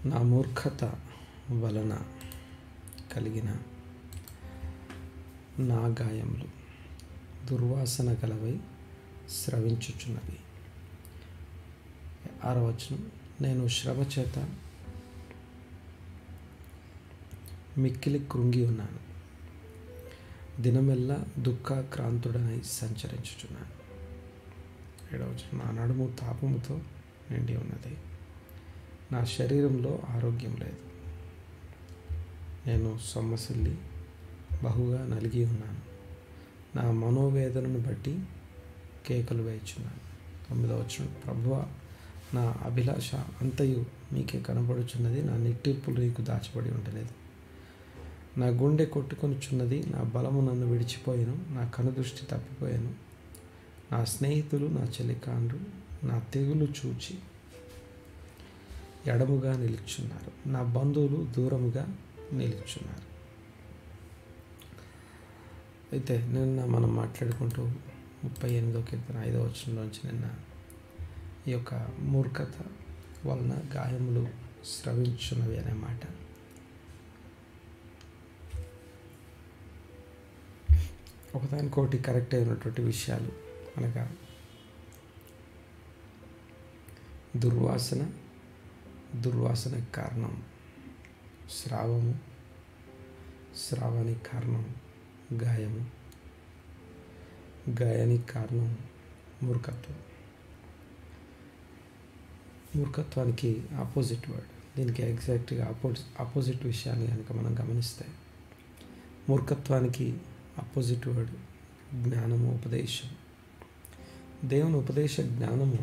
నా మూర్ఖత వలన కలిగిన నా గాయములు దుర్వాసన గలవై స్రవించుచున్నవి. 6వ వచనం, నేను శ్రమ చేత మిక్కిలి కృంగి ఉన్నాను, దినమెల్లా దుఃఖాక్రాంతుడనై సంచరించుచున్నాను. 7వ వచనం, నా నడుము తాపముతో నిండి ఉన్నది, నా శరీరంలో ఆరోగ్యం లేదు, నేను సొమ్మసిల్లి బహుగా నలిగి ఉన్నాను, నా మనోవేదనను బట్టి కేకలు వేయుచున్నాను. 9వ వచనం, ప్రభువా, నా అభిలాష అంతయు మీకే కనబడుచున్నది, నా నిట్టూర్పులు నీకు దాచబడి ఉండలేదు. నా గుండె కొట్టుకొనుచున్నది, నా బలము నన్ను విడిచిపోయాను, నా కనుదృష్టి తప్పిపోయాను. నా స్నేహితులు, నా చెలికాండ్రు నా తెగులు చూచి ఎడముగా నిలుచున్నారు, నా బంధువులు దూరముగా నిలుచున్నారు. అయితే నిన్న మనం మాట్లాడుకుంటూ 38వ కీర్తన 5వ వచనంలోంచి నిన్న ఈ యొక్క మూర్ఖత వలన గాయములు స్రవించున్నవి అనే మాట ఒకదానికొకటి కరెక్ట్ అయినటువంటి విషయాలు. అనగా దుర్వాసనకి కారణం స్రావము, స్రావానికి కారణం గాయము, గాయానికి కారణం మూర్ఖత్వం. మూర్ఖత్వానికి ఆపోజిట్ వర్డ్, దీనికి ఎగ్జాక్ట్గా ఆపోజిట్ విషయాన్ని కనుక మనం గమనిస్తే, మూర్ఖత్వానికి ఆపోజిట్ వర్డ్ జ్ఞానము, ఉపదేశం. దేవుని ఉపదేశ జ్ఞానము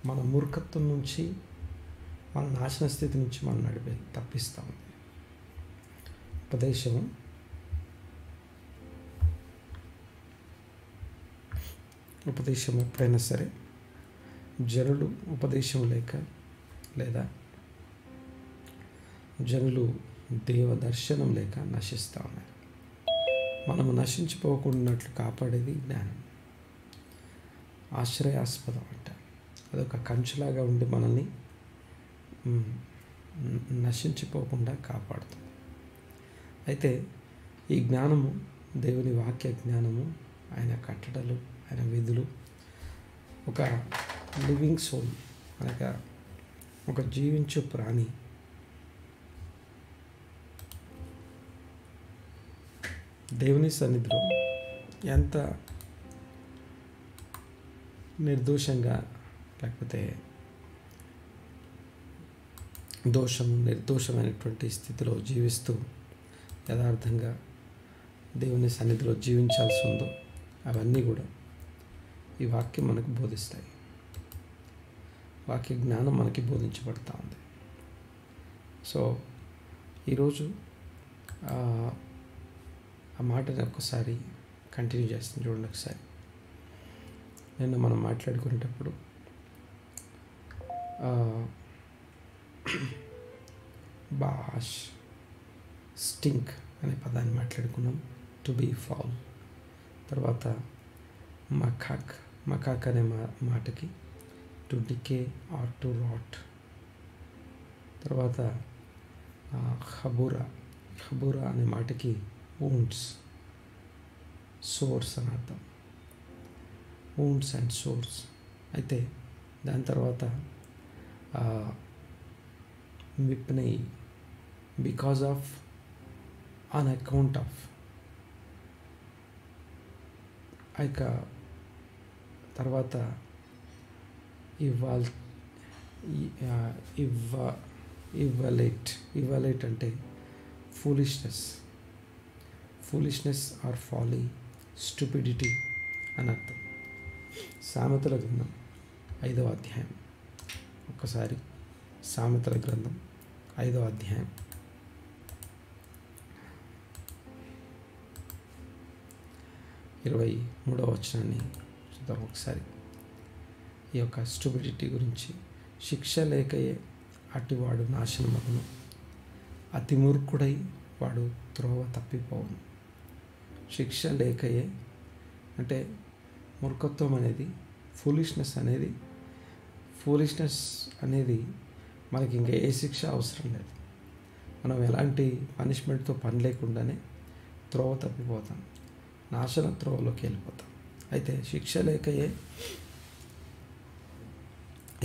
మన మూర్ఖత్వం నుంచి, మన నాశన స్థితి నుంచి మనం తప్పిస్తూ ఉంది. ఉపదేశం ఎప్పుడైనా సరే జనులు ఉపదేశం లేక, లేదా జనులు దేవ దర్శనం లేక నశిస్తూ ఉన్నారు. మనము నశించిపోకుండాట్లు కాపాడేది జ్ఞానం. ఆశ్రయాస్పదం అంట, అదొక కంచులాగా ఉండి మనల్ని నశించిపోకుండా కాపాడుతుంది. అయితే ఈ జ్ఞానము, దేవుని వాక్య జ్ఞానము, ఆయన కట్టడలు, ఆయన విధులు ఒక లివింగ్ సోల్, అనగా ఒక జీవించు ప్రాణి దేవుని సన్నిధిలో ఎంత నిర్దోషంగా, లేకపోతే నిర్దోషమైనటువంటి స్థితిలో జీవిస్తూ యథార్థంగా దేవుని సన్నిధిలో జీవించాల్సి ఉందో అవన్నీ కూడా ఈ వాక్యం మనకు బోధిస్తాయి. వాక్య జ్ఞానం మనకి బోధించబడుతూ ఉంది. సో ఈరోజు ఆ మాటని ఒక్కసారి కంటిన్యూ చేస్తాను, చూడండి ఒకసారి. నిన్న మనం మాట్లాడుకునేటప్పుడు బాష్, స్టింక్ అనే పదాన్ని మాట్లాడుకున్నాం. To be foul. తర్వాత మకాక్ అనే మాటకి to decay or to rot. తర్వాత హబూరా అనే మాటకి వూండ్స్, సోర్స్ అని అర్థం. Wounds and sores. అయితే దాని తర్వాత విప్నయి, because of, on account of. ఇక తర్వాత ఇవ్వలేట్ అంటే ఫూలిష్నెస్ ఆర్ ఫాలీ, స్టూపిడిటీ అని అర్థం. సామెతల గ్రంథం 5వ అధ్యాయం, ఒక్కసారి సామెతల గ్రంథం 5వ అధ్యాయం 23వ వచనాన్ని చూద్దాం ఒకసారి. ఈ యొక్క స్టూపిడిటీ గురించి, శిక్ష లేకయే అటివాడు నాశనమగును, అతి మూర్ఖుడై వాడు త్రోవ తప్పిపోవును. శిక్ష లేకయే అంటే మూర్ఖత్వం అనేది, ఫూలిష్నెస్ అనేది మనకి ఇంకా ఏ శిక్ష అవసరం లేదు. మనం ఎలాంటి పనిష్మెంట్తో పని లేకుండానే త్రోవ తప్పిపోతాం, నాశన త్రోవలోకి వెళ్ళిపోతాం. అయితే శిక్ష లేకయే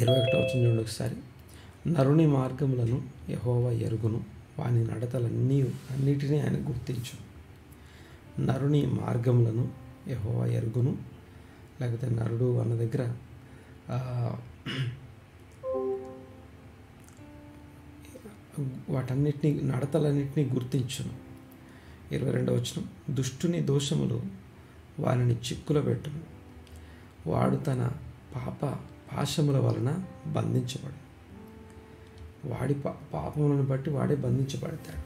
21వ వచనం చూడండి ఒకసారి. నరుని మార్గములను యెహోవా ఎరుగును, వాని అన్నిటినీ ఆయన గుర్తించు. నరుని మార్గములను యెహోవా ఎరుగును, లేకపోతే నరుడు అన్న దగ్గర నడతలన్నిటినీ గుర్తించును. 22వ వచనం. దుష్టుని దోషములు వారిని చిక్కులో పెట్టును, వాడు తన పాశముల వలన బంధించబడు. వాడి పాపములను బట్టి వాడే బంధించబడతాడు.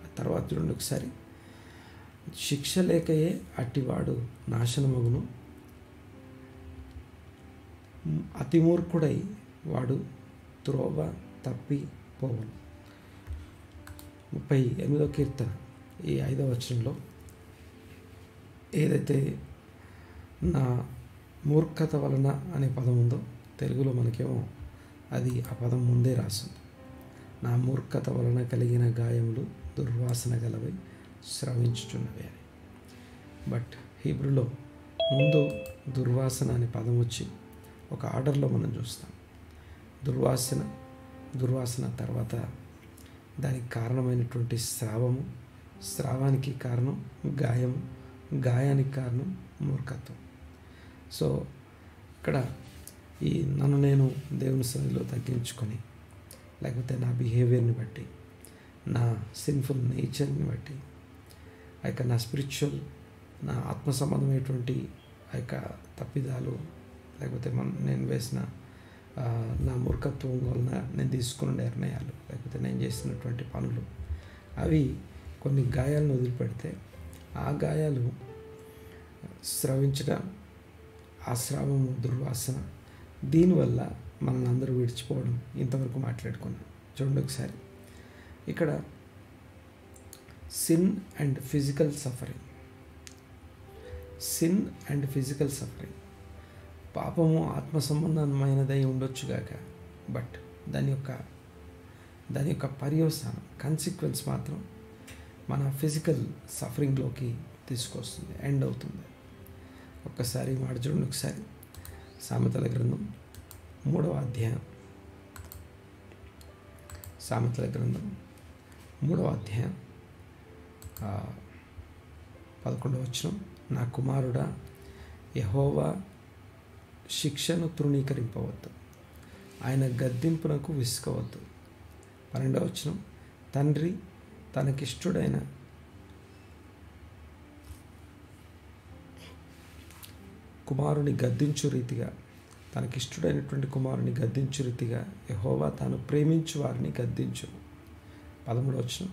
ఆ తర్వాత చూడండి ఒకసారి. శిక్ష లేకయే అట్టివాడు నాశనమగును, అతిమూర్ఖుడై వాడు త్రోవ తప్పిపోవును. 38వ కీర్తన ఈ 5వ వచనంలో ఏదైతే నా మూర్ఖత వలన అనే పదం ఉందో, తెలుగులో మనకేమో అది ఆ పదం ముందే రాస్తుంది. నా మూర్ఖత వలన కలిగిన గాయములు దుర్వాసన గలవై స్రవించుచున్నవి అని. బట్ హీబ్రూలో ముందు దుర్వాసన అనే పదం వచ్చి ఒక ఆర్డర్లో మనం చూస్తాం. దుర్వాసన తర్వాత దానికి కారణమైనటువంటి స్రావానికి కారణం గాయము, గాయానికి కారణం మూర్ఖత్వం. సో ఇక్కడ నన్ను నేను దేవుని సన్నిధిలో తగ్గించుకొని, లేకపోతే నా బిహేవియర్ని బట్టి, నా సిన్ఫుల్ నేచర్ని బట్టి, ఆ యొక్క నా స్పిరిచువల్, నా ఆత్మ సంబంధమైనటువంటి ఆ యొక్క తప్పిదాలు, లేకపోతే నేను వేసిన నా మూర్ఖత్వం వలన నేను తీసుకున్న నిర్ణయాలు, లేకపోతే నేను చేసినటువంటి పనులు, అవి కొన్ని గాయాలను వదిలిపెడితే ఆ గాయాలు స్రవించడం, ఆ స్రావము, దుర్వాసన, దీనివల్ల మనల్ని అందరూ విడిచిపోవడం ఇంతవరకు మాట్లాడుకున్నాం. చూడండి ఒకసారి. ఇక్కడ సిన్ అండ్ ఫిజికల్ సఫరింగ్, పాపము ఆత్మ సంబంధమైనదై ఉండొచ్చుగాక, బట్ దాని యొక్క పర్యవసానం, కాన్సిక్వెన్స్ మాత్రం మన ఫిజికల్ సఫరింగ్లోకి తీసుకొస్తుంది, ఎండ్ అవుతుంది. ఒక్కసారి మాట చూడండి ఒకసారి. సామెతల గ్రంథం 3వ అధ్యాయం 11వ వచనం. నా కుమారుడా, యెహోవా శిక్షను తృణీకరింపవద్దు, ఆయన గద్దింపునకు విసుకవద్దు. 12వ వచనం. తండ్రి తనకిష్టుడైన కుమారుని గద్దించు రీతిగా, తనకిష్టుడైనటువంటి కుమారుని గద్దించు రీతిగా యెహోవా తాను ప్రేమించు వారిని గద్దించు. 13వ వచనం.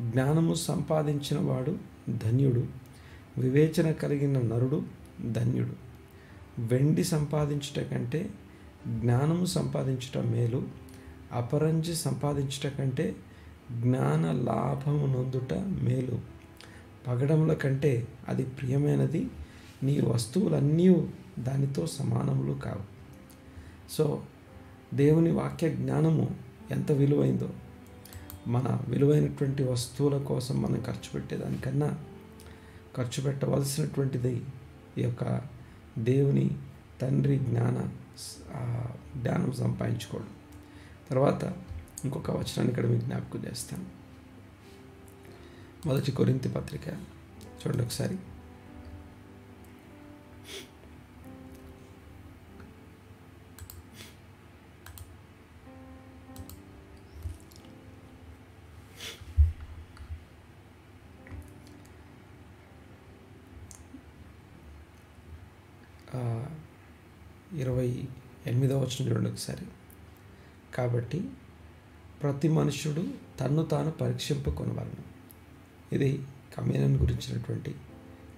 జ్ఞానము సంపాదించిన వాడు ధన్యుడు, వివేచన కలిగిన నరుడు ధన్యుడు. వెండి సంపాదించుట కంటే జ్ఞానము సంపాదించుట మేలు, అపరంజి సంపాదించుట కంటే జ్ఞాన లాభము నొందుట మేలు. పగడముల కంటే అది ప్రియమైనది, నీ వస్తువులన్నీ దానితో సమానములు కావు. సో దేవుని వాక్య జ్ఞానము ఎంత విలువైందో, మన విలువైనటువంటి వస్తువుల కోసం మనం ఖర్చు పెట్టేదానికన్నా ఖర్చు పెట్టవలసినటువంటిది ఈ యొక్క దేవుని తండ్రి జ్ఞానం సంపాదించుకోవడం. తర్వాత ఇంకొక వచనాన్ని ఇక్కడ మీకు జ్ఞాపకం చేస్తాను. 1 కొరింథీ పత్రిక చూడండి ఒకసారి. ఆ 28వ వచనం చూడండి ఒకసారి. కాబట్టి ప్రతి మనుష్యుడు తన్ను తాను పరీక్షింపుకొనవలెను. ఇది కమ్యూనియన్ గురించినటువంటి,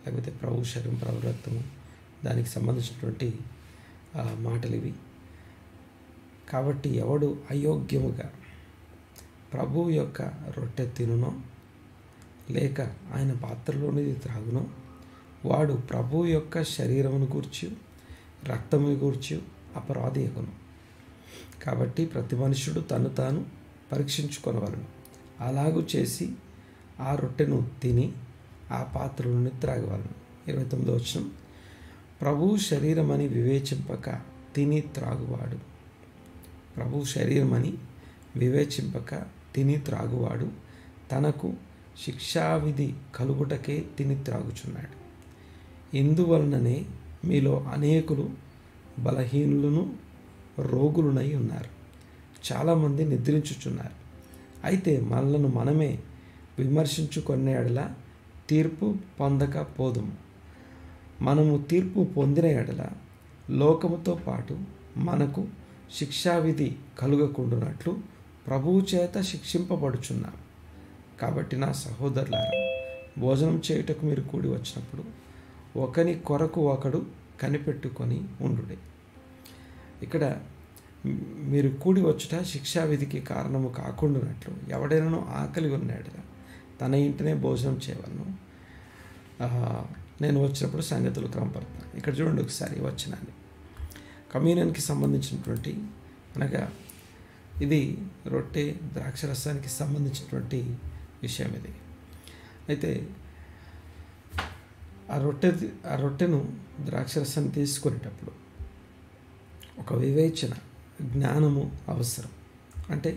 లేకపోతే ప్రభు శరీరం, ప్రభు రక్తము, దానికి సంబంధించినటువంటి మాటలు ఇవి. కాబట్టి ఎవడు అయోగ్యముగా ప్రభు యొక్క రొట్టె తినునో, లేక ఆయన పాత్రలోనిది త్రాగునో, వాడు ప్రభు యొక్క శరీరమును గూర్చి రక్తమును గూర్చి అపరాధి అగును. కాబట్టి ప్రతి మనుషుడు తను తాను పరీక్షించుకొనవలెను. అలాగూ చేసి ఆ రొట్టెను తిని ఆ పాత్రలోని త్రాగవలెను. 29వ వచనం, ప్రభువు శరీరమని వివేచింపక తిని త్రాగువాడు. ప్రభువు శరీరమని వివేచింపక తిని త్రాగువాడు తనకు శిక్షావిధి కలుగుటకే తిని త్రాగుచున్నాడు. ఇందువలననే మీలో అనేకులు బలహీనులను రోగులునై ఉన్నారు. చాలామంది నిద్రించుచున్నారు. అయితే మనలను మనమే విమర్శించుకునే ఎడల తీర్పు పొందక పోదుము. మనము తీర్పు పొందిన ఎడల లోకముతో పాటు మనకు శిక్షావిధి కలుగకుండునట్లు ప్రభువు చేత శిక్షింపబడుచున్నాం. కాబట్టి నా సహోదరులారా, భోజనం చేయుటకు మీరు కూడి వచ్చినప్పుడు ఒకని కొరకు ఒకడు కనిపెట్టుకొని ఉండుడి. ఇక్కడ మీరు కూడి వచ్చుట శిక్షావిధికి కారణము కాకుండానట్లు ఎవడైనా ఆకలి ఉన్నాడు తన ఇంటినే భోజనం చేయవలను. నేను వచ్చినప్పుడు సంగతులు క్రమపడతాను. ఇక్కడ చూడండి ఒకసారి వచనాన్ని. కమ్యూనియన్కి సంబంధించినటువంటి అనగా ఇది రొట్టె ద్రాక్షరసానికి సంబంధించినటువంటి విషయం ఇది. అయితే ఆ రొట్టెను ద్రాక్షరసాన్ని తీసుకునేటప్పుడు ఒక వివేచన జ్ఞానము అవసరం. అంటే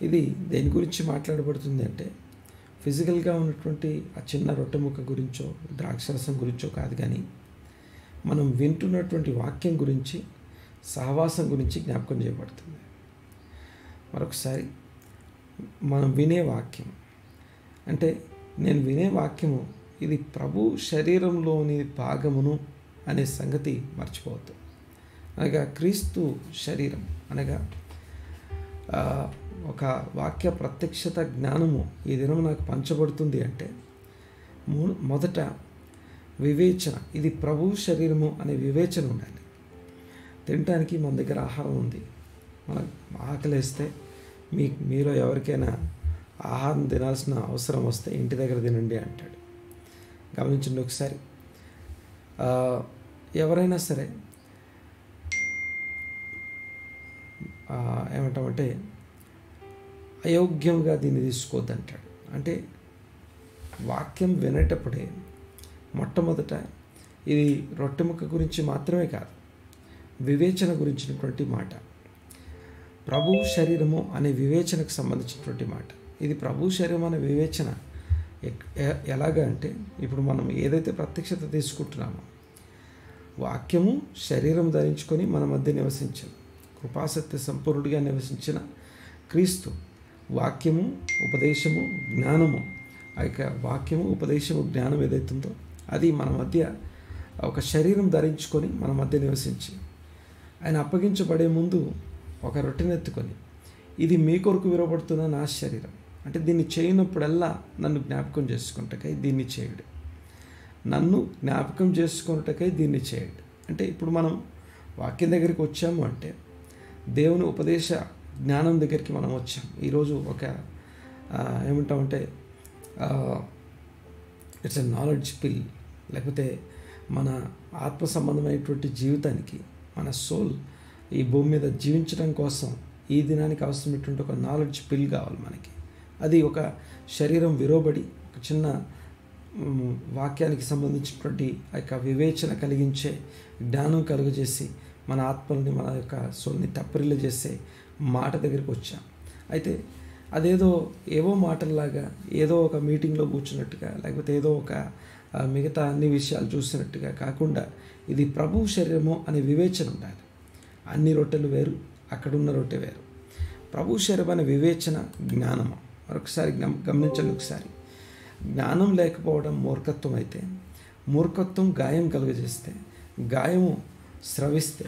ఇది దేని గురించి మాట్లాడబడుతుంది అంటే ఫిజికల్గా ఉన్నటువంటి ఆ చిన్న రొట్టె ముక్క గురించో ద్రాక్షరసం గురించో కాదు, కానీ మనం వింటున్నటువంటి వాక్యం గురించి, సహవాసం గురించి జ్ఞాపకం చేయబడుతుంది. మరొకసారి మనం వినే వాక్యం అంటే నేను వినే వాక్యము ఇది ప్రభు శరీరంలోని భాగమును అనే సంగతి మర్చిపోవద్దు. అనగా క్రీస్తు శరీరం అనగా ఒక వాక్య ప్రత్యక్షత జ్ఞానము ఈ దినం నాకు పంచబడుతుంది అంటే మొదట వివేచన, ఇది ప్రభు శరీరము అనే వివేచన ఉండాలి. తినటానికి మన దగ్గర ఆహారం ఉంది, మనకు ఆకలిస్తే మీలో ఎవరికైనా ఆహారం తినాల్సిన అవసరం వస్తే ఇంటి దగ్గర తినండి అంటాడు. గమనించండి ఒకసారి. ఎవరైనా సరే ఏమంటామంటే అయోగ్యంగా దీన్ని తీసుకోవద్దంటాడు. అంటే వాక్యం వినేటప్పుడే మొట్టమొదట ఇది రొట్టె ముక్క గురించి మాత్రమే కాదు, వివేచన గురించినటువంటి మాట. ప్రభు శరీరము అనే వివేచనకు సంబంధించినటువంటి మాట. ఇది ప్రభు శరీరం అనే వివేచన ఎలాగా అంటే ఇప్పుడు మనం ఏదైతే ప్రత్యక్షత తీసుకుంటున్నామో వాక్యము శరీరం ధరించుకొని మన మధ్య నివసించిన కృపాసత్య సంపూర్ణుడిగా నివసించిన క్రీస్తు వాక్యము ఉపదేశము జ్ఞానము, ఆ యొక్క వాక్యము ఉపదేశము జ్ఞానం ఏదైతుందో అది మన మధ్య ఒక శరీరం ధరించుకొని మన మధ్య నివసించి ఆయన అప్పగించబడే ముందు ఒక రొట్టెనెత్తుకొని ఇది మీ కొరకు విరవబడుతున్న నా శరీరం, అంటే దీన్ని చేయనప్పుడల్లా నన్ను జ్ఞాపకం చేసుకుంటకై దీన్ని చేయడు, నన్ను జ్ఞాపకం చేసుకున్నటకై దీన్ని చేయడు. అంటే ఇప్పుడు మనం వాక్యం దగ్గరికి వచ్చాము అంటే దేవుని ఉపదేశ జ్ఞానం దగ్గరికి మనం వచ్చాం. ఈరోజు ఒక ఏమంటామంటే ఇట్స్ ఎ నాలెడ్జ్ పిల్, లేకపోతే మన ఆత్మ సంబంధమైనటువంటి జీవితానికి మన సోల్ ఈ భూమి మీద జీవించడం కోసం ఈ దినానికి అవసరమైనటువంటి ఒక నాలెడ్జ్ పిల్ కావాలి మనకి. అది ఒక శరీరం విరోబడి ఒక చిన్న వాక్యానికి సంబంధించినటువంటి ఆ యొక్క వివేచన కలిగించే జ్ఞానం కలుగజేసి మన ఆత్మల్ని మన యొక్క సోల్ని తప్పరిల్లు చేసే మాట దగ్గరికి వచ్చాం. అయితే అదేదో ఏవో మాటల్లాగా ఏదో ఒక మీటింగ్లో కూర్చున్నట్టుగా లేకపోతే ఏదో ఒక మిగతా అన్ని విషయాలు చూసినట్టుగా కాకుండా ఇది ప్రభు శరీరము అనే వివేచన ఉండాలి. అన్ని రొట్టెలు వేరు, అక్కడున్న రొట్టె వేరు. ప్రభు శరీరం అనే వివేచన జ్ఞానము. మరొకసారి గమనించండి ఒకసారి. జ్ఞానం లేకపోవడం మూర్ఖత్వం అయితే, మూర్ఖత్వం గాయం కలుగజేస్తే, గాయము స్రవిస్తే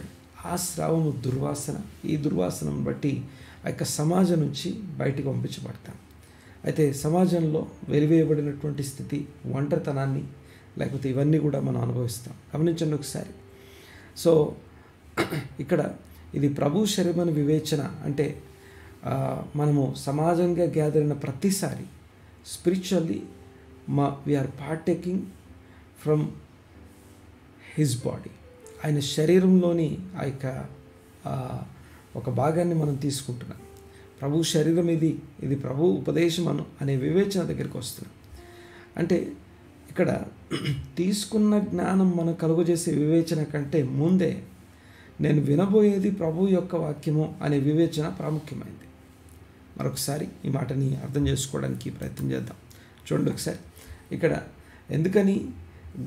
ఆ స్రావము దుర్వాసన, ఈ దుర్వాసనను బట్టి ఆ యొక్క సమాజం నుంచి బయటికి పంపించబడతాం. అయితే సమాజంలో వెలివేయబడినటువంటి స్థితి, ఒంటరితనాన్ని లేకపోతే ఇవన్నీ కూడా మనం అనుభవిస్తాం. గమనించండి ఒకసారి. సో ఇక్కడ ఇది ప్రభు శరీరమైన వివేచన అంటే మనము సమాజంగా గ్యాదర్ అయిన ప్రతిసారి spiritually we are partaking from his body. ఆయన శరీరంలోని ఆ యొక్క ఒక భాగాన్ని మనం తీసుకుంటున్నాం. ప్రభు శరీరం ఇది ప్రభు ఉపదేశం అనే వివేచన దగ్గరికి వస్తున్నాం. అంటే ఇక్కడ తీసుకున్న జ్ఞానం మనం కలుగజేసే వివేచన కంటే ముందే నేను వినబోయేది ప్రభు యొక్క వాక్యము అనే వివేచన ప్రాముఖ్యమైంది. మరొకసారి ఈ మాటని అర్థం చేసుకోవడానికి ప్రయత్నం చేద్దాం. చూడండి ఒకసారి, ఇక్కడ ఎందుకని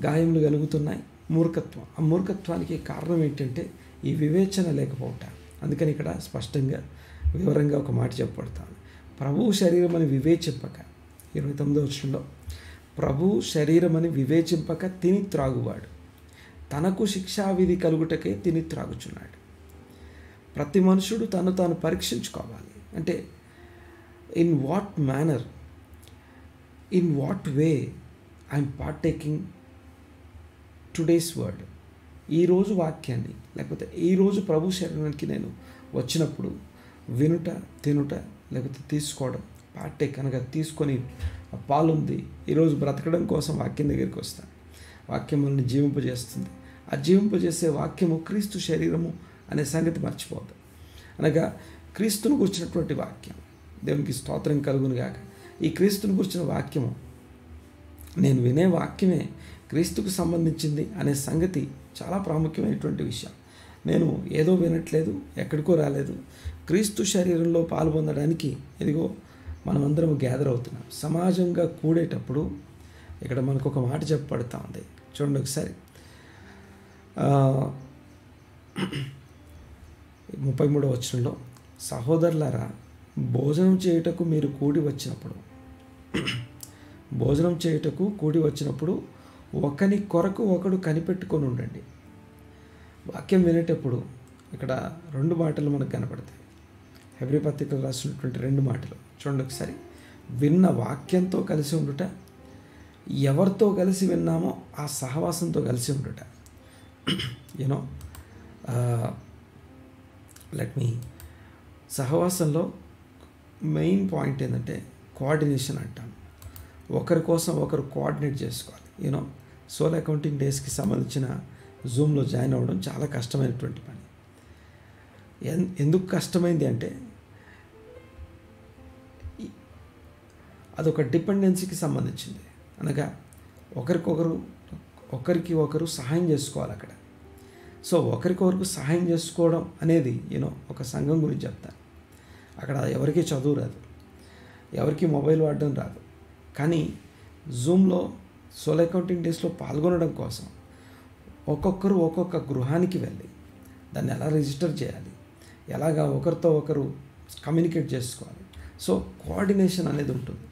గాయములు కలుగుతున్నాయి? మూర్ఖత్వం. ఆ మూర్ఖత్వానికి కారణం ఏంటంటే ఈ వివేచన లేకపోవటం. అందుకని ఇక్కడ స్పష్టంగా వివరంగా ఒక మాట చెప్పబడతాను. ప్రభువు శరీరం అని వివేచింపక, 29వ వచనంలో, ప్రభువు శరీరం అని వివేచింపక తిని త్రాగువాడు తనకు శిక్షావిధి కలుగుటకే తిని త్రాగుచున్నాడు. ప్రతి మనుషుడు తను తాను పరీక్షించుకోవాలి. అంటే in what manner, in what way I'm partaking today's word. ఈరోజు వాక్యాన్ని, లేకపోతే ఈరోజు ప్రభు శరీరానికి నేను వచ్చినప్పుడు వినుట, తినుట, లేకపోతే తీసుకోవడం, పార్టేక్ అనగా తీసుకొని పాలుంది. ఈరోజు బ్రతకడం కోసం వాక్యం దగ్గరికి వస్తాను. వాక్యం మనల్ని జీవింపజేస్తుంది. ఆ జీవింపజేసే వాక్యము క్రీస్తు శరీరము అనే సంగతి మర్చిపోదు. అనగా క్రీస్తును గుర్చినటువంటి వాక్యం. దేవునికి స్తోత్రం కలుగును గాక. ఈ క్రీస్తును గుర్చిన వాక్యము, నేను వినే వాక్యమే క్రీస్తుకు సంబంధించింది అనే సంగతి చాలా ప్రాముఖ్యమైనటువంటి విషయం. నేను ఏదో వినట్లేదు, ఎక్కడికో రాలేదు. క్రీస్తు శరీరంలో పాల్పొందడానికి ఇదిగో మనమందరం గ్యాదర్ అవుతున్నాం. సమాజంగా కూడేటప్పుడు ఇక్కడ మనకు ఒక మాట చెప్పబడతా ఉంది. చూడండి ఒకసారి, 33వ వచనంలో, సహోదరులారా, భోజనం చేయుటకు మీరు కూడి వచ్చినప్పుడు ఒకని కొరకు ఒకడు కనిపెట్టుకొని ఉండండి. వాక్యం వినేటప్పుడు ఇక్కడ 2 మాటలు మనకు కనపడతాయి. హెబ్రీ పత్రికలో రాసినటువంటి 2 మాటలు చూడండి ఒకసారి. విన్న వాక్యంతో కలిసి ఉండుట, ఎవరితో కలిసి విన్నామో ఆ సహవాసంతో కలిసి ఉండుట. యూనో సహవాసంలో మెయిన్ పాయింట్ ఏంటంటే కోఆర్డినేషన్ అంటాను. ఒకరి కోసం ఒకరు కోఆర్డినేట్ చేసుకోవాలి. యూనో సోల్ అకౌంటింగ్ డేస్కి సంబంధించిన జూమ్లో జాయిన్ అవ్వడం చాలా కష్టమైనటువంటి పని. ఎందుకు కష్టమైంది అంటే అదొక డిపెండెన్సీకి సంబంధించింది. అనగా ఒకరికి ఒకరు సహాయం చేసుకోవాలి అక్కడ. సో ఒకరికొకరికి సహాయం చేసుకోవడం అనేది ఒక సంఘం గురించి చెప్తాను. అక్కడ ఎవరికి చదువు రాదు, ఎవరికి మొబైల్ వాడడం రాదు. కానీ జూమ్లో సోల్ అకౌంటింగ్ డేస్లో పాల్గొనడం కోసం ఒక్కొక్కరు ఒక్కొక్క గృహానికి వెళ్ళి దాన్ని ఎలా రిజిస్టర్ చేయాలి, ఎలాగా ఒకరితో ఒకరు కమ్యూనికేట్ చేసుకోవాలి. సో కోఆర్డినేషన్ అనేది ఉంటుంది.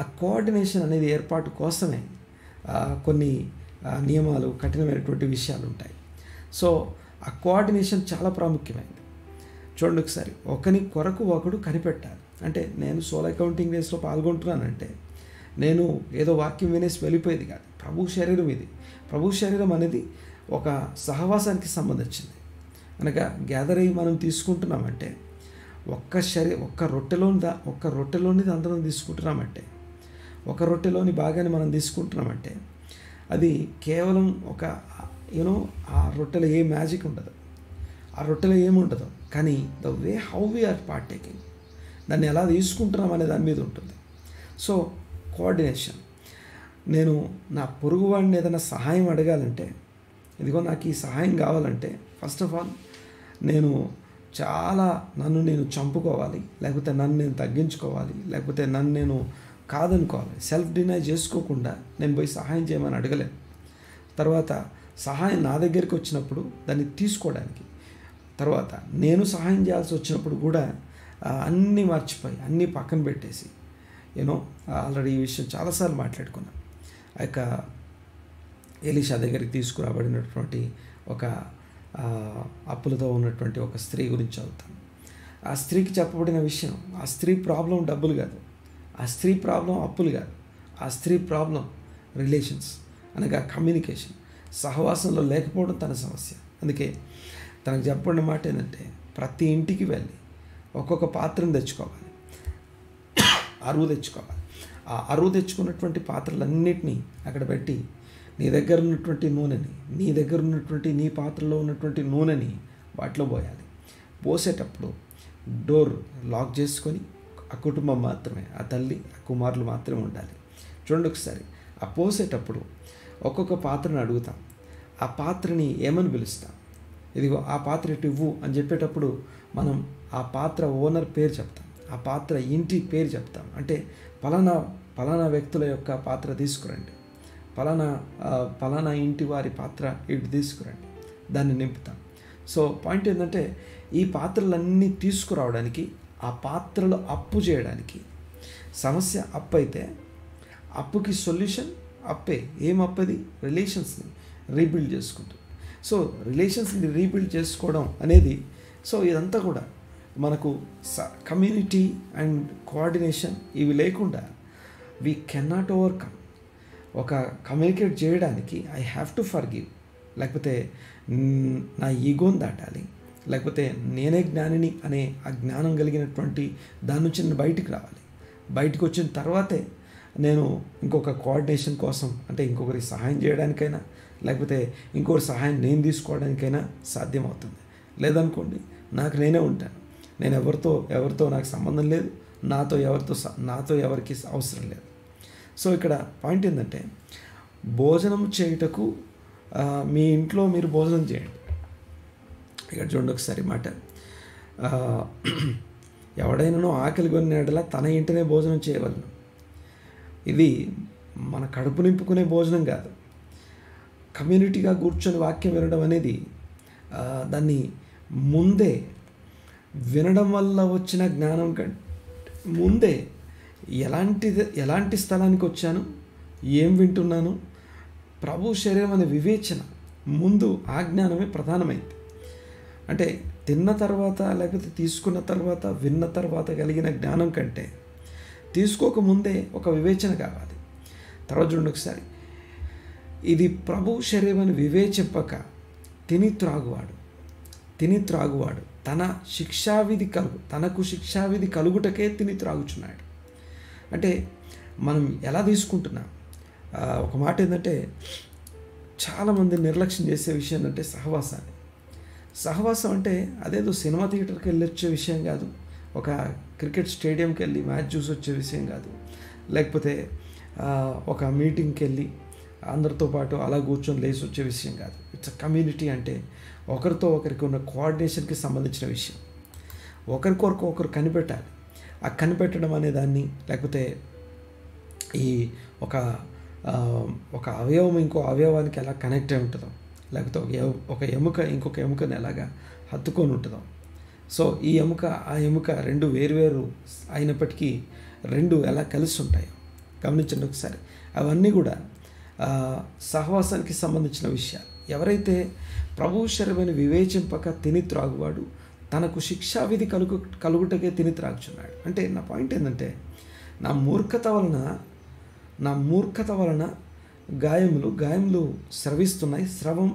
ఆ కోఆర్డినేషన్ అనేది ఏర్పాటు కోసమే కొన్ని నియమాలు, కఠినమైనటువంటి విషయాలు ఉంటాయి. సో ఆ కోఆర్డినేషన్ చాలా ప్రాముఖ్యమైనది. చూడండి ఒకసారి, ఒకని కొరకు ఒకడు కనిపెట్టాలి. అంటే నేను సోల్ అకౌంటింగ్ డేస్లో పాల్గొంటున్నానంటే నేను ఏదో వాక్యం వినేసి వెళ్ళిపోయేది కాదు. ప్రభు శరీరం ఇది. ప్రభు శరీరం అనేది ఒక సహవాసానికి సంబంధించింది. అనగా గ్యాదర్ అయ్యి మనం తీసుకుంటున్నామంటే ఒక్క రొట్టెలోనిది అందరం తీసుకుంటున్నామంటే, ఒక రొట్టెలోని భాగాన్ని మనం తీసుకుంటున్నామంటే అది కేవలం ఆ రొట్టెలో ఏ మ్యాజిక్ ఉండదు, ఆ రొట్టెలో ఏముండదు. కానీ the way how we are partaking, దాన్ని ఎలా తీసుకుంటున్నాం అనే దాని మీద ఉంటుంది. So coordination. నేను నా పొరుగువాడిని ఏదైనా సహాయం అడగాలంటే, ఇదిగో నాకు ఈ సహాయం కావాలంటే ఫస్ట్ ఆఫ్ ఆల్ నన్ను నేను చంపుకోవాలి, లేకపోతే నన్ను నేను తగ్గించుకోవాలి, లేకపోతే నన్ను నేను కాదనుకోవాలి. సెల్ఫ్ డినై చేసుకోకుండా నేను పోయి సహాయం చేయమని అడగలేను. తర్వాత సహాయం నా దగ్గరికి వచ్చినప్పుడు దాన్ని తీసుకోవడానికి, తర్వాత నేను సహాయం చేయాల్సి వచ్చినప్పుడు కూడా అన్నీ మర్చిపోయి అన్నీ పక్కన పెట్టేసి ఆల్రెడీ ఈ విషయం చాలాసార్లు మాట్లాడుకున్నాను. ఆ యొక్క ఎలీషా దగ్గరికి తీసుకురాబడినటువంటి ఒక అప్పులతో ఉన్నటువంటి ఒక స్త్రీ గురించి చదువుతాను. ఆ స్త్రీకి చెప్పబడిన విషయం, ఆ స్త్రీ ప్రాబ్లం డబ్బులు కాదు, ఆ స్త్రీ ప్రాబ్లం అప్పులు కాదు, ఆ స్త్రీ ప్రాబ్లం రిలేషన్స్, అనగా కమ్యూనికేషన్, సహవాసంలో లేకపోవడం తన సమస్య. అందుకే తనకు చెప్పబడిన మాట ఏంటంటే, ప్రతి ఇంటికి వెళ్ళి ఒక్కొక్క పాత్రను తెచ్చుకోవాలి, అరువు తెచ్చుకోవాలి. ఆ అరువు తెచ్చుకున్నటువంటి పాత్రలన్నిటినీ అక్కడ పెట్టి నీ దగ్గర ఉన్నటువంటి నూనెని, నీ పాత్రలో ఉన్నటువంటి నూనెని వాటిలో పోయాలి. పోసేటప్పుడు డోర్ లాక్ చేసుకొని ఆ కుటుంబం మాత్రమే, ఆ తల్లి ఆ కుమారులు మాత్రమే ఉండాలి. చూడండి ఒకసారి, ఆ పోసేటప్పుడు ఒక్కొక్క పాత్రను అడుగుతాం, ఆ పాత్రని ఏమని పిలుస్తాం? ఇదిగో ఆ పాత్ర ఇటు ఇవ్వు అని చెప్పేటప్పుడు మనం ఆ పాత్ర ఓనర్ పేరు చెప్తాం, ఆ పాత్ర ఇంటి పేరు చెప్తాం. అంటే పలానా వ్యక్తుల యొక్క పాత్ర తీసుకురండి, పలానా ఇంటి వారి పాత్ర ఇటు తీసుకురండి, దాన్ని నింపుతాం. సో పాయింట్ ఏంటంటే, ఈ పాత్రలన్నీ తీసుకురావడానికి, ఆ పాత్రలో అప్పు చేయడానికి, సమస్య అప్పు అయితే అప్పుకి సొల్యూషన్ అప్పే. ఏం అప్పది? రిలేషన్స్ని రీబిల్డ్ చేసుకుంటుంది. సో రిలేషన్స్ని రీబిల్డ్ చేసుకోవడం అనేది, సో ఇదంతా కూడా మనకు కమ్యూనిటీ అండ్ కోఆర్డినేషన్ ఇవి లేకుండా వీ కెనాట్ ఓవర్కమ్. ఒక కమ్యూనికేట్ చేయడానికి ఐ హ్యావ్ టు ఫర్గివ్, లేకపోతే నా ఈగోని దాటాలి, లేకపోతే నేనే జ్ఞానిని అనే ఆ జ్ఞానం కలిగినటువంటి దాని నుంచి నేను బయటికి రావాలి. బయటకు వచ్చిన తర్వాతే నేను ఇంకొక కోఆర్డినేషన్ కోసం, అంటే ఇంకొకరికి సహాయం చేయడానికైనా, లేకపోతే ఇంకొకరి సహాయం నేను తీసుకోవడానికైనా సాధ్యమవుతుంది. లేదనుకోండి, నాకు నేనే ఉంటాను, నేను ఎవరితో నాకు సంబంధం లేదు, నాతో ఎవరికి అవసరం లేదు. సో ఇక్కడ పాయింట్ ఏంటంటే, భోజనం చేయుటకు మీ ఇంట్లో మీరు భోజనం చేయండి. ఇక్కడ చూడండి ఒకసారి మాట, ఎవడైనానో ఆకలి కొని ఎడల తన ఇంటనే భోజనం చేయవలను. ఇది మన కడుపు నింపుకునే భోజనం కాదు. కమ్యూనిటీగా కూర్చొని వాక్యం వినడం అనేది దాన్ని ముందే వినడం వల్ల వచ్చిన జ్ఞానం కంటే ముందే ఎలాంటి స్థలానికి వచ్చాను, ఏం వింటున్నాను, ప్రభు శరీరం అనే వివేచన ముందు ఆ జ్ఞానమే ప్రధానమైంది. అంటే తిన్న తర్వాత, లేకపోతే తీసుకున్న తర్వాత, విన్న తర్వాత కలిగిన జ్ఞానం కంటే తీసుకోకముందే ఒక వివేచన కావాలి. తర్వాత చూడండి ఒకసారి, ఇది ప్రభు శరీరం అని వివేచింపక తిని త్రాగువాడు తనకు శిక్షావిధి కలుగుటకే తిని త్రాగుచున్నాడు. అంటే మనం ఎలా తీసుకుంటున్నాం? ఒక మాట ఏంటంటే, చాలామంది నిర్లక్ష్యం చేసే విషయం ఏంటంటే సహవాసం అంటే అదేదో సినిమా థియేటర్కి వెళ్ళి వచ్చే విషయం కాదు, ఒక క్రికెట్ స్టేడియంకి వెళ్ళి మ్యాచ్ చూసి వచ్చే విషయం కాదు, లేకపోతే ఒక మీటింగ్కి వెళ్ళి అందరితో పాటు అలా కూర్చొని లేచి వచ్చే విషయం కాదు. ఇట్స్ అ కమ్యూనిటీ అంటే ఒకరితో ఒకరికి ఉన్న కోఆర్డినేషన్కి సంబంధించిన విషయం. ఒకరికొరకు ఒకరు కనిపెట్టాలి. ఆ కనిపెట్టడం అనే దాన్ని, లేకపోతే ఈ ఒక అవయవం ఇంకో అవయవానికి ఎలా కనెక్ట్ అయి ఉంటుందో, లేకపోతే ఒక ఎముక ఇంకొక ఎముకని ఎలాగా హత్తుకొని ఉంటుందో, సో ఈ ఆ ఎముక రెండు వేరువేరు అయినప్పటికీ రెండు ఎలా కలిసి ఉంటాయో గమనించండి ఒకసారి. అవన్నీ కూడా సహవాసానికి సంబంధించిన విషయాలు. ఎవరైతే ప్రభు శరీరమైన వివేచింపక తిని త్రాగువాడు తనకు శిక్షావిధి కలుగుటకే తిని త్రాగుచున్నాడు. అంటే నా పాయింట్ ఏంటంటే, నా మూర్ఖత వలన గాయములు స్రవిస్తున్నాయి, స్రవం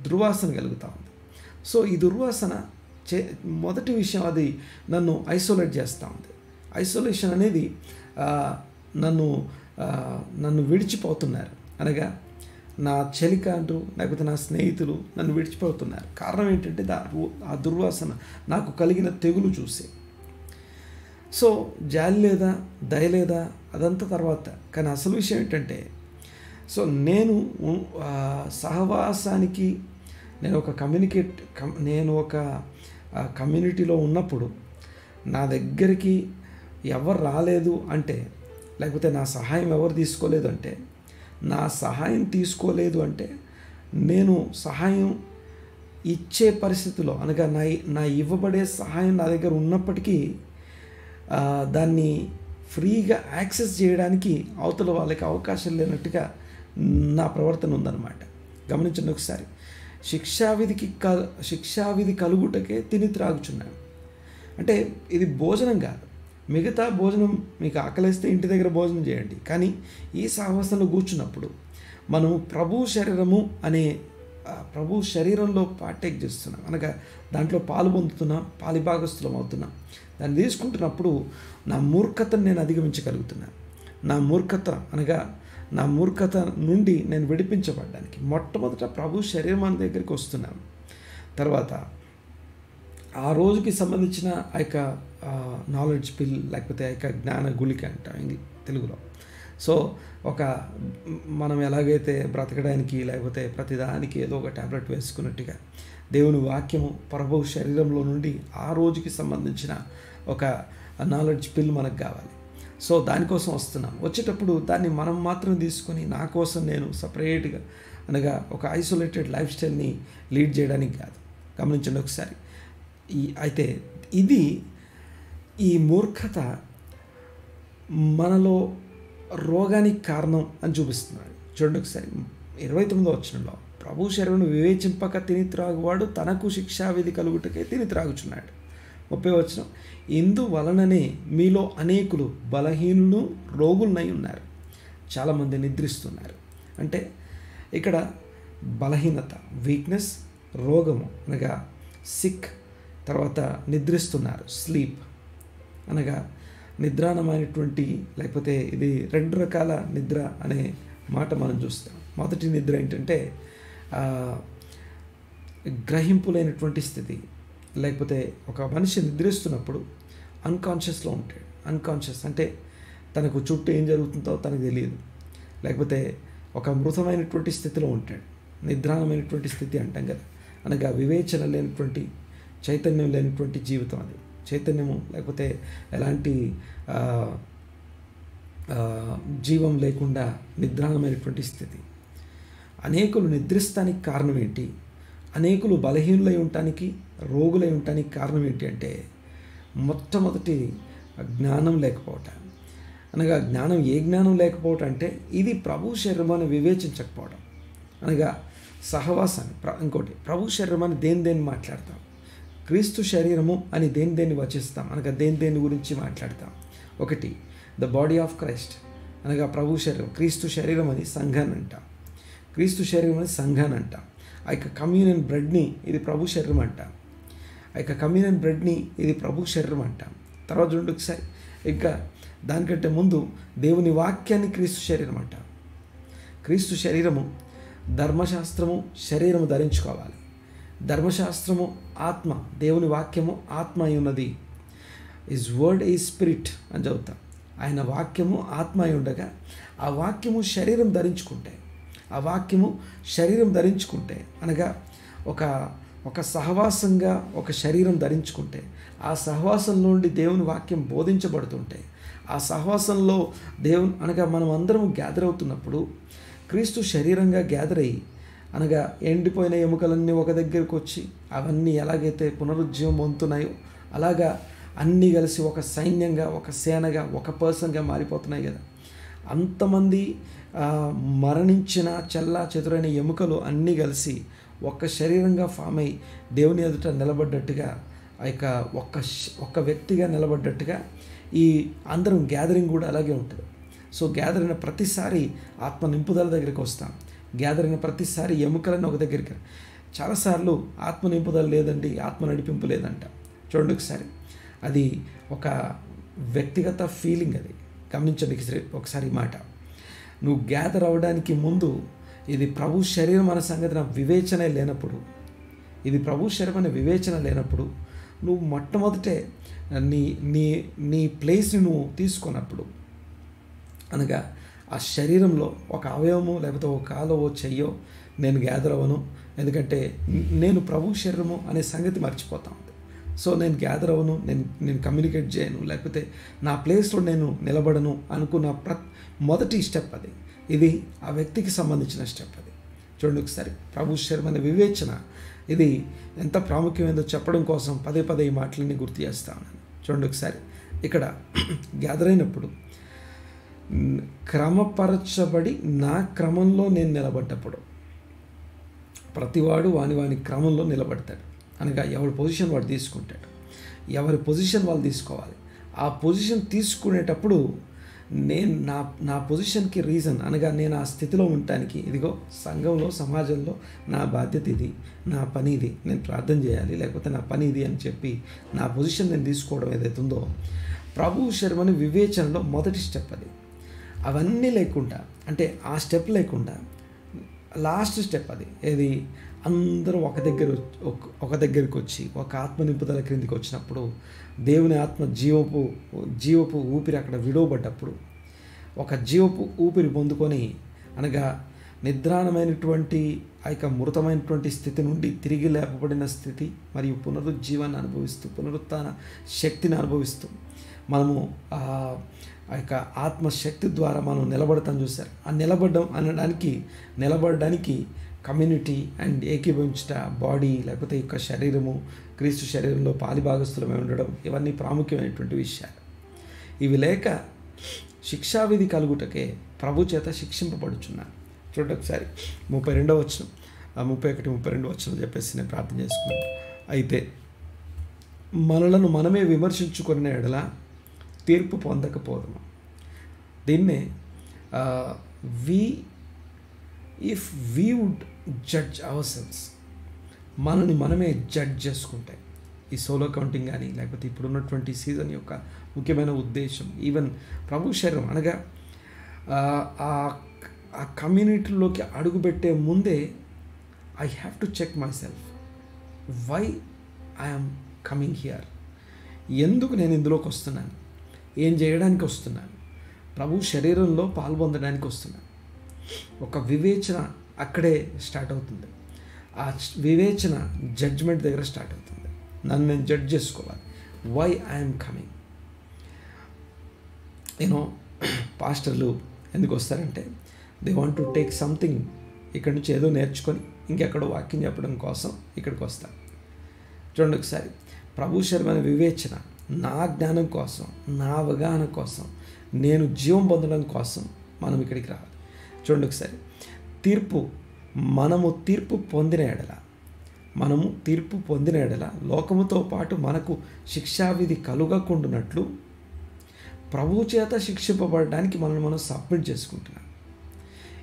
దుర్వాసన కలుగుతూ ఉంది. సో ఈ దుర్వాసన మొదటి విషయం, అది నన్ను ఐసోలేట్ చేస్తూ ఉంది. ఐసోలేషన్ అనేది నన్ను విడిచిపోతున్నారు, అనగా నా చెలికాండ్రు లేకపోతే నా స్నేహితులు నన్ను విడిచిపోతున్నారు. కారణం ఏంటంటే ఆ దుర్వాసన, నాకు కలిగిన తెగులు చూసి. సో జాలి లేదా, దయ లేదా, అదంతా తర్వాత. కానీ అసలు విషయం ఏంటంటే, సో నేను సహవాసానికి నేను ఒక కమ్యూనిటీలో ఉన్నప్పుడు నా దగ్గరికి ఎవరు రాలేదు అంటే, లేకపోతే నా సహాయం ఎవరు తీసుకోలేదు అంటే, నేను సహాయం ఇచ్చే పరిస్థితిలో, అనగా నా ఇవ్వబడే సహాయం నా దగ్గర ఉన్నప్పటికీ దాన్ని ఫ్రీగా యాక్సెస్ చేయడానికి అవతల వాళ్ళకి అవకాశం లేనట్టుగా నా ప్రవర్తన ఉందన్నమాట. గమనించండి ఒకసారి. శిక్షావిధి కలుగుటకే తిని త్రాగుచున్నాను. అంటే ఇది భోజనం కాదు. మిగతా భోజనం మీకు ఆకలిస్తే ఇంటి దగ్గర భోజనం చేయండి, కానీ ఈ సహవాసంలో కూర్చున్నప్పుడు మనం ప్రభు శరీరంలో పార్టేక్ చేస్తున్నాం, అనగా దాంట్లో పాలు పొందుతున్నాం, పాలిభాగస్థులం అవుతున్నాం. దాన్ని తీసుకుంటున్నప్పుడు నా మూర్ఖతను నేను అధిగమించగలుగుతున్నాను. నా మూర్ఖత నుండి నేను విడిపించబడ్డానికి మొట్టమొదట ప్రభు శరీరం దగ్గరికి వస్తున్నాను. తర్వాత ఆ రోజుకి సంబంధించిన ఆ యొక్క నాలెడ్జ్ పిల్, లేకపోతే ఆ యొక్క జ్ఞాన గుళిక అంటాం తెలుగులో. సో ఒక మనం ఎలాగైతే బ్రతకడానికి లేకపోతే ప్రతిదానికి ఏదో ఒక ట్యాబ్లెట్ వేసుకున్నట్టుగా దేవుని వాక్యము ప్రభువు శరీరంలో నుండి ఆ రోజుకి సంబంధించిన ఒక నాలెడ్జ్ పిల్ మనకు కావాలి. సో దానికోసం వస్తున్నాం. వచ్చేటప్పుడు దాన్ని మనం మాత్రం తీసుకొని నా కోసం నేను సపరేట్గా అనగా ఒక ఐసోలేటెడ్ లైఫ్ స్టైల్ని లీడ్ చేయడానికి కాదు. గమనించండి ఒకసారి. అయితే ఇది ఈ మూర్ఖత మనలో రోగానికి కారణం అని చూపిస్తున్నాడు. చూడండి ఒకసారి 29వ వచనంలో, ప్రభు శరీరమును వివేచింపక తిని త్రాగువాడు తనకు శిక్షావిధి కలుగుటకే తిని త్రాగుచున్నాడు. 30వ వచనం, ఇందువలననే మీలో అనేకులు బలహీనులు రోగులనై ఉన్నారు. చాలామంది నిద్రిస్తున్నారు. అంటే ఇక్కడ బలహీనత, వీక్నెస్, రోగము అనగా సిక్, తర్వాత నిద్రిస్తున్నారు, స్లీప్ అనగా నిద్రాణమైనటువంటి, లేకపోతే ఇది 2 రకాల నిద్ర అనే మాట మనం చూస్తాం. మొదటి నిద్ర ఏంటంటే గ్రహింపులైనటువంటి స్థితి, లేకపోతే ఒక మనిషి నిద్రిస్తున్నప్పుడు అన్కాన్షియస్లో ఉంటాడు. అన్కాన్షియస్ అంటే తనకు చుట్టూ ఏం జరుగుతుందో తనకు తెలియదు, లేకపోతే ఒక మృతమైనటువంటి స్థితిలో ఉంటాడు. నిద్రాణమైనటువంటి స్థితి అంటాం కదా, అనగా వివేచన లేనటువంటి, చైతన్యం లేనటువంటి జీవితం. అది చైతన్యము లేకపోతే ఎలాంటి జీవం లేకుండా నిద్రాణమైనటువంటి స్థితి. అనేకులు నిద్రిస్తానికి కారణం ఏంటి? అనేకులు బలహీనులై ఉండటానికి, రోగులై ఉండటానికి కారణం ఏంటి అంటే మొట్టమొదటి జ్ఞానం లేకపోవటం. అనగా జ్ఞానం, ఏ జ్ఞానం లేకపోవటం అంటే ఇది ప్రభు శరీరమాన్ని వివేచించకపోవడం, అనగా సహవాసాన్ని. ఇంకోటి, ప్రభు శరీరమాన్ని దేని మాట్లాడతాం, క్రీస్తు శరీరము అని దేన్ని వచిస్తాం, అనగా దేని గురించి మాట్లాడతాం. ఒకటి ద బాడీ ఆఫ్ క్రైస్ట్, అనగా ప్రభు శరీరం, క్రీస్తు శరీరం అని సంఘాన్ని అంటాం. క్రీస్తు శరీరం అని సంఘాన్ని అంటాం. ఆ యొక్క కమ్యూనియన్ బ్రెడ్ని ఇది ప్రభు శరీరం అంటాం. ఆ యొక్క కమ్యూనియన్ బ్రెడ్ని ఇది ప్రభు శరీరం అంటాం. తర్వాత చూడండి ఒకసారి, ఇంకా దానికంటే ముందు దేవుని వాక్యాన్ని క్రీస్తు శరీరం అంటాం. క్రీస్తు శరీరము, ధర్మశాస్త్రము శరీరము ధరించుకోవాలి. ధర్మశాస్త్రము ఆత్మ, దేవుని వాక్యము ఆత్మ అయి ఉన్నది. హిజ్ వర్డ్ ఈజ్ స్పిరిట్ అని చదువుతాం. ఆయన వాక్యము ఆత్మ అయి ఉండగా ఆ వాక్యము శరీరం ధరించుకుంటే, ఆ వాక్యము శరీరం ధరించుకుంటే అనగా ఒక సహవాసంగా ఒక శరీరం ధరించుకుంటే, ఆ సహవాసం నుండి దేవుని వాక్యం బోధించబడుతుంటే, ఆ సహవాసంలో దేవుని అనగా మనం అందరం గ్యాదర్ అవుతున్నప్పుడు క్రీస్తు శరీరంగా గ్యాదర్ అయ్యి, అనగా ఎండిపోయిన ఎముకలన్నీ ఒక దగ్గరకు వచ్చి అవన్నీ ఎలాగైతే పునరుజ్జీవం పొందుతున్నాయో అలాగా అన్నీ కలిసి ఒక సైన్యంగా, ఒక సేనగా, ఒక పర్సన్గా మారిపోతున్నాయి కదా. అంతమంది మరణించిన చెల్లా చెదురైన ఎముకలు అన్నీ కలిసి ఒక్క శరీరంగా ఫామ్ అయ్యి దేవుని ఎదుట నిలబడ్డట్టుగా, ఆ యొక్క ఒక్క వ్యక్తిగా నిలబడ్డట్టుగా ఈ అందరం గ్యాదరింగ్ కూడా అలాగే ఉంటుంది. సో గ్యాదర్ అయిన ప్రతిసారి ఆత్మ నింపుదల దగ్గరికి వస్తాం. గ్యాదర్ అయిన ప్రతిసారి ఎముకలను ఒక దగ్గరికి. చాలాసార్లు ఆత్మ నింపుదల లేదండి, ఆత్మ నడిపింపు లేదంట. చూడండి ఒకసారి, అది ఒక వ్యక్తిగత ఫీలింగ్. అది గమనించండి ఒకసారి మాట. నువ్వు గ్యాదర్ అవ్వడానికి ముందు ఇది ప్రభు శరీరం అనే సంగతి నా వివేచన లేనప్పుడు, ఇది ప్రభు శరీరం అనే వివేచన లేనప్పుడు నువ్వు మొట్టమొదటే నీ ప్లేస్ని నువ్వు తీసుకున్నప్పుడు, అనగా ఆ శరీరంలో ఒక అవయవము లేకపోతే ఒక కాలో ఓ చెయ్యో నేను గ్యాదర్ అవ్వను, ఎందుకంటే నేను ప్రభు శరీరము అనే సంగతి మర్చిపోతాను. సో నేను గ్యాదర్ అవ్వను, నేను కమ్యూనికేట్ చేయను, లేకపోతే నా ప్లేస్లో నేను నిలబడను అనుకున్న మొదటి స్టెప్ అది. ఇది ఆ వ్యక్తికి సంబంధించిన స్టెప్ అది. చూడండి ఒకసారి, ప్రభు శరీరం అనే వివేచన ఇది ఎంత ప్రాముఖ్యమైందో చెప్పడం కోసం పదే ఈ మాటలన్నీ గుర్తు చేస్తా ఉన్నాను. చూడండి ఒకసారి, ఇక్కడ గ్యాదర్ అయినప్పుడు క్రమపరచబడి నా క్రమంలో నేను నిలబడ్డప్పుడు ప్రతివాడు వాని క్రమంలో నిలబడతాడు. అనగా ఎవరి పొజిషన్ వాడు తీసుకుంటాడు, ఎవరి పొజిషన్ వాళ్ళు తీసుకోవాలి. ఆ పొజిషన్ తీసుకునేటప్పుడు నేను నా పొజిషన్కి రీజన్, అనగా నేను ఆ స్థితిలో ఉండటానికి, ఇదిగో సంఘంలో సమాజంలో నా బాధ్యత ఇది, నా పని ఇది, నేను ప్రార్థన చేయాలి, లేకపోతే నా పని ఇది అని చెప్పి నా పొజిషన్ నేను తీసుకోవడం ఏదైతే ఉందో ప్రభు శరీరమని వివేచనలో మొదటి స్టెప్ అది. అవన్నీ లేకుండా, అంటే ఆ స్టెప్ లేకుండా లాస్ట్ స్టెప్ అది ఏది, అందరూ ఒక దగ్గరికి వచ్చి ఒక ఆత్మ నింపుదల క్రిందికి వచ్చినప్పుడు, దేవుని ఆత్మ జీవపు ఊపిరి అక్కడ విడవబడ్డప్పుడు, ఒక జీవపు ఊపిరి పొందుకొని, అనగా నిద్రాణమైనటువంటి ఆ యొక్క మృతమైనటువంటి స్థితి నుండి తిరిగి లేపబడిన స్థితి మరియు పునరుజ్జీవాన్ని అనుభవిస్తూ, పునరుత్థాన శక్తిని అనుభవిస్తూ మనము ఆ యొక్క ఆత్మశక్తి ద్వారా మనం నిలబడతాం. చూశారు, ఆ నిలబడడానికి కమ్యూనిటీ అండ్ ఏకీభవించుట, బాడీ లేకపోతే ఈ యొక్క శరీరము క్రీస్తు శరీరంలో పాలిభాగస్థులమై ఉండడం, ఇవన్నీ ప్రాముఖ్యమైనటువంటి విషయాలు. ఇవి లేక శిక్షావిధి కలుగుటకే ప్రభు చేత శిక్షింపబడుచున్నాను. చూడండి ఒకసారి 32వ వచనం, 31, 32 వచనం చెప్పేసి నేను ప్రార్థన చేసుకున్నాను. అయితే మనలను మనమే విమర్శించుకునే ఎడల తీర్పు పొందకపోదము. దీన్నే if we would judge our selves, మనల్ని మనమే జడ్జ్ చేసుకుంటే, ఈ సోలో కౌంటింగ్ కానీ లేకపోతే ఇప్పుడున్నటువంటి సీజన్ యొక్క ముఖ్యమైన ఉద్దేశం, ఈవెన్ ప్రభు శరీరం అనగా ఆ కమ్యూనిటీలోకి అడుగుపెట్టే ముందే I have to check my self, why I'm coming here, ఎందుకు నేను ఇందులోకి వస్తున్నాను, ఏం చేయడానికి వస్తున్నాను, ప్రభు శరీరంలో పాల్పొందడానికి వస్తున్నాను. ఒక వివేచన అక్కడే స్టార్ట్ అవుతుంది. ఆ వివేచన జడ్జ్మెంట్ దగ్గర స్టార్ట్ అవుతుంది. నన్ను నేను జడ్జ్ చేసుకోవాలి, వై ఐఎమ్ కమింగ్. పాస్టర్లు ఎందుకు వస్తారంటే, they want to take something, ఇక్కడ నుంచి ఏదో నేర్చుకొని ఇంకెక్కడో వాక్యం చెప్పడం కోసం ఇక్కడికి వస్తారు. చూడండి ఒకసారి, ప్రభు శరీరమైన వివేచన నా జ్ఞానం కోసం, నా అవగాహన కోసం, నేను జీవం పొందడం కోసం మనం ఇక్కడికి రావాలి. చూడండి ఒకసారి, మనము తీర్పు పొందిన ఎడల లోకముతో పాటు మనకు శిక్షావిధి కలుగకుండానట్లు ప్రభు చేత శిక్షింపబడడానికి మనం సబ్మిట్ చేసుకుంటున్నాం.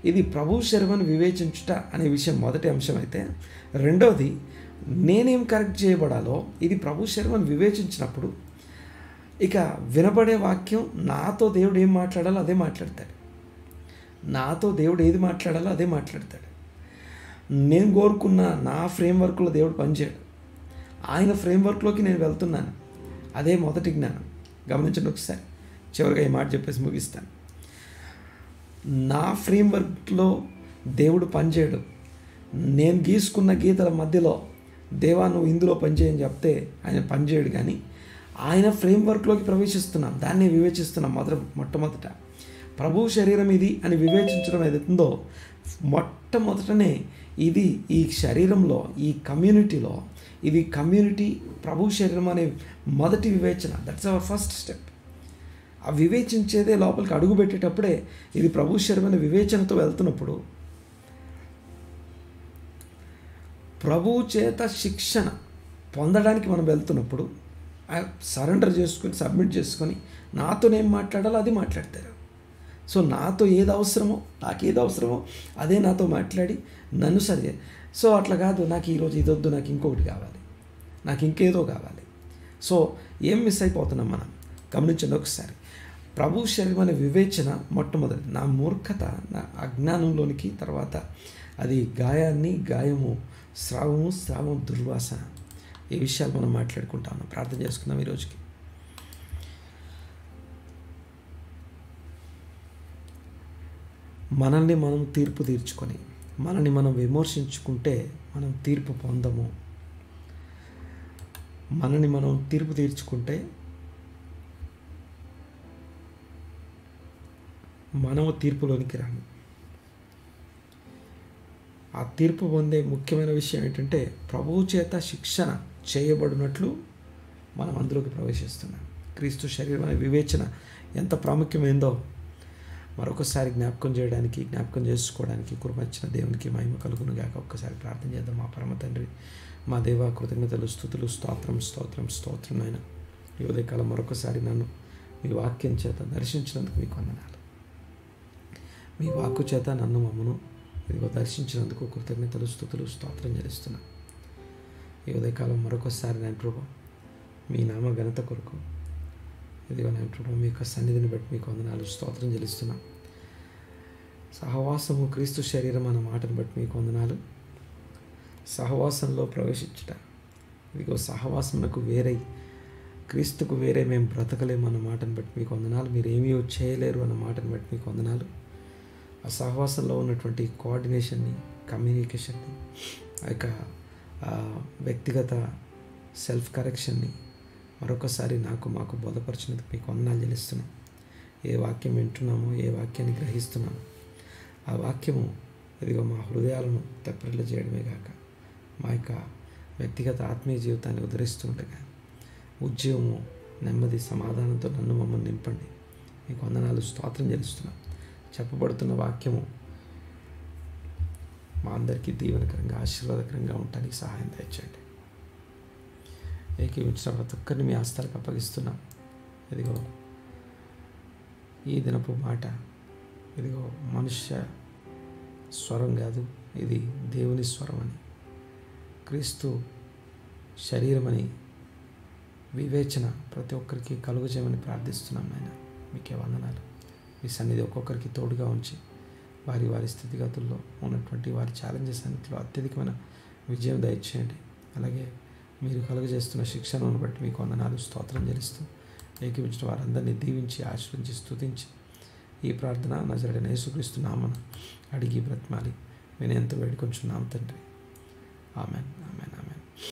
ఇది ప్రభు శరీరమును వివేచించుట అనే విషయం మొదటి అంశం అయితే, రెండవది నేనేం కరెక్ట్ చేయబడాలో ఇది ప్రభు శరీరమును వివేచించినప్పుడు ఇక వినబడే వాక్యం నాతో దేవుడు ఏం మాట్లాడాలో అదే మాట్లాడతాడు. నాతో దేవుడు ఏది మాట్లాడాలో అదే మాట్లాడతాడు. నేను కోరుకున్న నా ఫ్రేమ్వర్క్లో దేవుడు పనిచేయడు. ఆయన ఫ్రేమ్వర్క్లోకి నేను వెళ్తున్నాను. అదే మొదటి జ్ఞానం. గమనించండి ఒకసారి, చివరిగా ఈ మాట చెప్పేసి ముగిస్తాను. నా ఫ్రేమ్వర్క్లో దేవుడు పనిచేయడు. నేను గీసుకున్న గీతల మధ్యలో దేవా నువ్వు ఇందులో పనిచేయని చెప్తే ఆయన పనిచేయడు. కానీ ఆయన ఫ్రేమ్వర్క్లోకి ప్రవేశిస్తున్నాం, దాన్ని వివేచిస్తున్నాం. మొట్టమొదట ప్రభు శరీరం ఇది అని వివేచించడం ఏదైతుందో, మొట్టమొదటనే ఇది ఈ శరీరంలో, ఈ కమ్యూనిటీలో, ఇది కమ్యూనిటీ ప్రభు శరీరం అనే మొదటి వివేచన. That's our first step. ఆ వివేచించేదే లోపలికి అడుగు పెట్టేటప్పుడే ఇది ప్రభు శరీరం అనే వివేచనతో వెళ్తున్నప్పుడు, ప్రభు చేత శిక్షణ పొందడానికి మనం వెళ్తున్నప్పుడు సరెండర్ చేసుకొని, సబ్మిట్ చేసుకొని, నాతోనేం మాట్లాడాలో అది మాట్లాడతారు. సో నాతో ఏది అవసరమో, నాకేది అవసరమో అదే నాతో మాట్లాడి నన్ను సరి. సో అట్లా కాదు, నాకు ఈరోజు ఇది వద్దు, నాకు ఇంకొకటి కావాలి, నాకు ఇంకేదో కావాలి. సో ఏం మిస్ అయిపోతున్నాం మనం? గమనించండి ఒకసారి. ప్రభు శరీరం అనే వివేచన మొట్టమొదటి నా మూర్ఖత, నా అజ్ఞానంలోనికి, తర్వాత అది గాయము, స్రావం దుర్వాసన. ఈ విషయాలు మనం మాట్లాడుకుంటాము. ప్రార్థన చేసుకుందాం ఈరోజుకి. మనల్ని మనం తీర్పు తీర్చుకొని, మనల్ని మనం విమర్శించుకుంటే మనం తీర్పు పొందము. మనల్ని మనం తీర్పు తీర్చుకుంటే మనము తీర్పులోనికి రాము. ఆ తీర్పు పొందే ముఖ్యమైన విషయం ఏంటంటే, ప్రభువు చేత శిక్షణ చేయబడినట్లు మనం అందులోకి ప్రవేశిస్తున్నాం. క్రీస్తు శరీరం అనే వివేచన ఎంత ప్రాముఖ్యమైందో మరొకసారి జ్ఞాపకం చేసుకోవడానికి కృపచ్చిన దేవునికి మహిమ కలుగును గాక. ఒక్కసారి ప్రార్థన చేద్దాం. మా పరమ తండ్రి, మా దేవ, కృతజ్ఞతలు, స్తుతులు, స్తోత్రం నాయన. ఈ ఉదయకాలం మరొకసారి నన్ను మీ వాక్యం చేత దర్శించినందుకు మీకు వందనాలు. మీ వాక్కు చేత మమ్మను ఇదిగో దర్శించినందుకు కృతజ్ఞతలు, స్తుతులు, స్తోత్రం చెల్లిస్తున్నాను. ఈ ఉదయకాలం మరొకసారి నేను ప్రభు మీ నామ ఘనత కొరకు ఇదిగో నేను ప్రభు మీ యొక్క సన్నిధిని బట్టి మీకు వందనాలు, స్తోత్రం చెల్లిస్తున్నాం. సహవాసము క్రీస్తు శరీరం అన్న మాటను బట్టి మీకు వందనాలు. సహవాసంలో ప్రవేశించుట. ఇదిగో సహవాసమునకు వేరై క్రీస్తుకు వేరే మేము బ్రతకలేము అన్న మాటను బట్టి మీకు వందనాలు. మీరు ఏమీ చేయలేరు అన్న మాటను బట్టి మీకు వందనాలు. ఆ సహవాసంలో ఉన్నటువంటి కోఆర్డినేషన్ని, కమ్యూనికేషన్ని, ఆ యొక్క వ్యక్తిగత సెల్ఫ్ కరెక్షన్ని మరొకసారి మాకు బోధపరిచినందుకు మీకు వందనాలు చెల్లిస్తున్నాం. ఏ వాక్యం వింటున్నామో, ఏ వాక్యాన్ని గ్రహిస్తున్నామో ఆ వాక్యము ఇదిగో మా హృదయాలను తెప్పరిల్ల చేయడమే కాక మా యొక్క వ్యక్తిగత ఆత్మీయ జీవితాన్ని ఉద్ధరిస్తుండగా ఉద్యోగము, నెమ్మది, సమాధానంతో నన్ను మమ్మల్ని నింపండి. మీకు వందనాలు, స్తోత్రం చెల్లిస్తున్నాం. చెప్పబడుతున్న వాక్యము మా అందరికీ దీవెనకరంగా, ఆశీర్వాదకరంగా ఉండటానికి సహాయం దయచేయండి. ఏకీవించిన ప్రతి ఒక్కరిని మీ హస్తాలకు అప్పగిస్తున్నాం. ఇదిగో ఈ దినపు మాట ఇదిగో మనుష్య స్వరం కాదు, ఇది దేవుని స్వరం అని, క్రీస్తు శరీరమని వివేచన ప్రతి ఒక్కరికి కలుగజేయమని ప్రార్థిస్తున్నాం. నాయన మీకే వందనాలు. మీ సన్నిధి ఒక్కొక్కరికి తోడుగా ఉంచి వారి వారి స్థితిగతుల్లో ఉన్నటువంటి వారి ఛాలెంజెస్ అన్నింటిలో అత్యధికమైన విజయం దయచేయండి. అలాగే మీరు కలుగజేస్తున్న శిక్షణను బట్టి మీకు వందనాలు, స్తోత్రం చెల్లిస్తూ ఏకీవించిన వారందరినీ దీవించి, ఆశీర్వదించి, స్తుతించి ఈ ప్రార్థన నజరేయుడైన యేసుక్రీస్తు నామమున అడిగి బ్రతిమాలి వినయంతో వేడుకొంచున్నాం తండ్రి. Amen, amen.